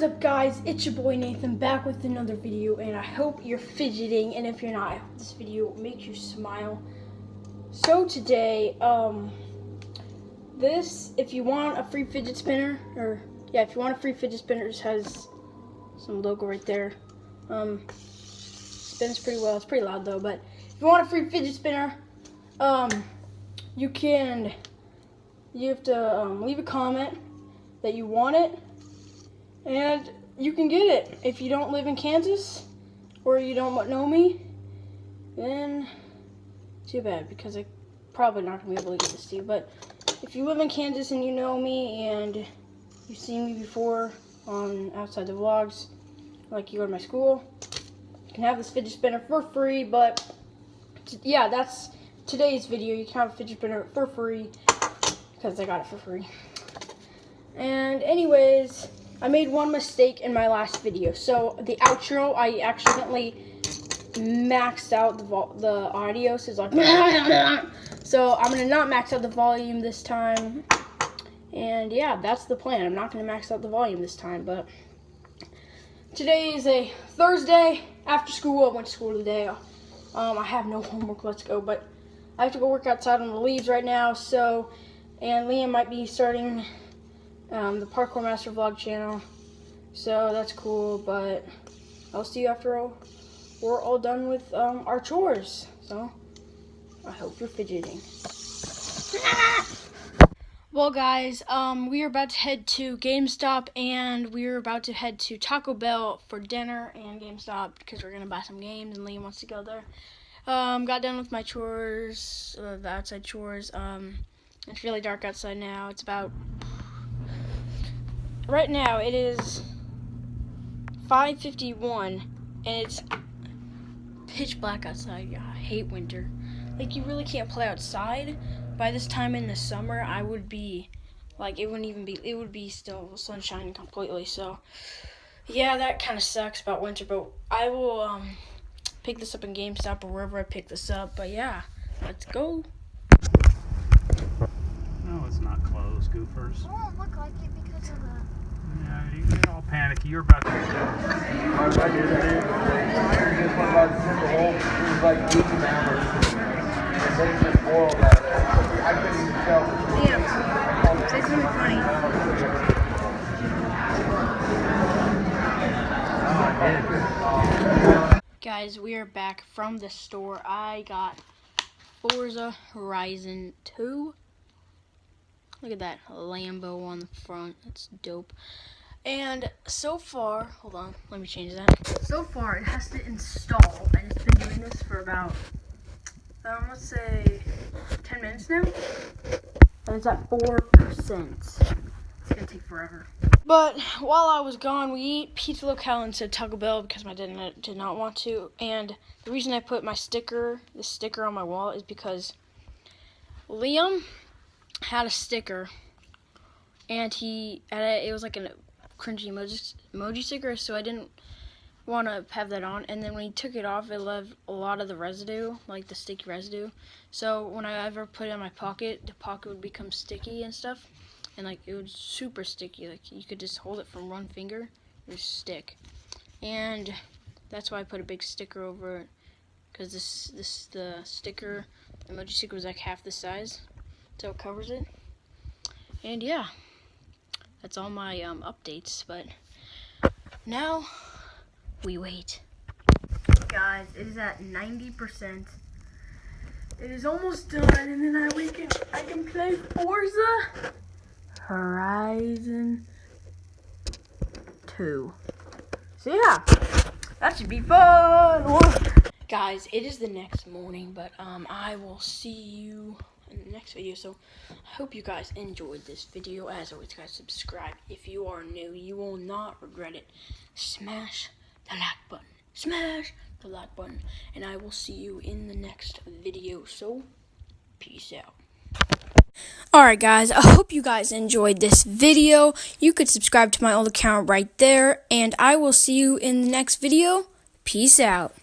up, guys? It's your boy Nathan back with another video, and I hope you're fidgeting, and if you're not, I hope this video makes you smile. So today, if you want a free fidget spinner, if you want a free fidget spinner, it just has some logo right there. Spins pretty well. It's pretty loud though, but if you want a free fidget spinner, you have to leave a comment that you want it, and you can get it. If you don't live in Kansas or you don't know me, then too bad, because I'm probably not going to be able to get this to you. But if you live in Kansas and you know me and you've seen me before on outside the vlogs, like you go to my school, you can have this fidget spinner for free. But yeah, that's today's video. You can have a fidget spinner for free because I got it for free. And anyways, I made one mistake in my last video. So the outro, I accidentally maxed out the audio, so it's like so I'm gonna not max out the volume this time. And yeah, that's the plan. I'm not gonna max out the volume this time. But today is a Thursday after school. I went to school today. I have no homework. Let's go. But I have to go work outside on the leaves right now. So, and Liam might be starting the Parkour Master vlog channel, so that's cool. But I'll see you after we're all done with our chores. So I hope you're fidgeting. Well, guys, we are about to head to GameStop, and we are about to head to Taco Bell for dinner and GameStop because we're gonna buy some games, and Liam wants to go there. Got done with my chores, the outside chores. It's really dark outside now. It's about right now it is 5:51 and it's pitch black outside. Yeah, I hate winter. Like, you really can't play outside. By this time in the summer, I would be like, it would be still sunshine completely. So yeah, that kind of sucks about winter, but I will pick this up in GameStop or wherever I pick this up. But yeah, let's go. No, it's not closed, goofers. It won't look like it because of that. Yeah, you get all panicky. You're about to I just went by the center hole. It was like 8 hours. And they just boiled that. I couldn't even tell. Liam, say something funny. Guys, we are back from the store. I got Forza Horizon 2. Look at that Lambo on the front. That's dope. And so far, hold on, let me change that. So far, it has to install, and it's been doing this for about, let's say, 10 minutes now. And it's at 4%. It's gonna take forever. But while I was gone, we ate Pizza Locale instead of Taco Bell because my dad did not want to. And the reason I put this sticker on my wall is because Liam had a sticker, and it was like a cringy emoji sticker, so I didn't want to have that on. And then when he took it off, it left a lot of the residue, like the sticky residue. So when I ever put it in my pocket, the pocket would become sticky and stuff, and like it was super sticky. Like, you could just hold it from one finger, it would stick. And that's why I put a big sticker over it, because the emoji sticker was like half the size, so it covers it. And yeah, that's all my updates. But now we wait. Guys, it is at 90%. It is almost done, and then I can play Forza Horizon 2. So yeah, that should be fun. Whoa. Guys, it is the next morning, but I will see you in the next video. So I hope you guys enjoyed this video. As always, guys, subscribe if you are new. You will not regret it. Smash the like button. Smash the like button. And I will see you in the next video. So peace out. Alright, guys, I hope you guys enjoyed this video. You could subscribe to my old account right there, and I will see you in the next video. Peace out.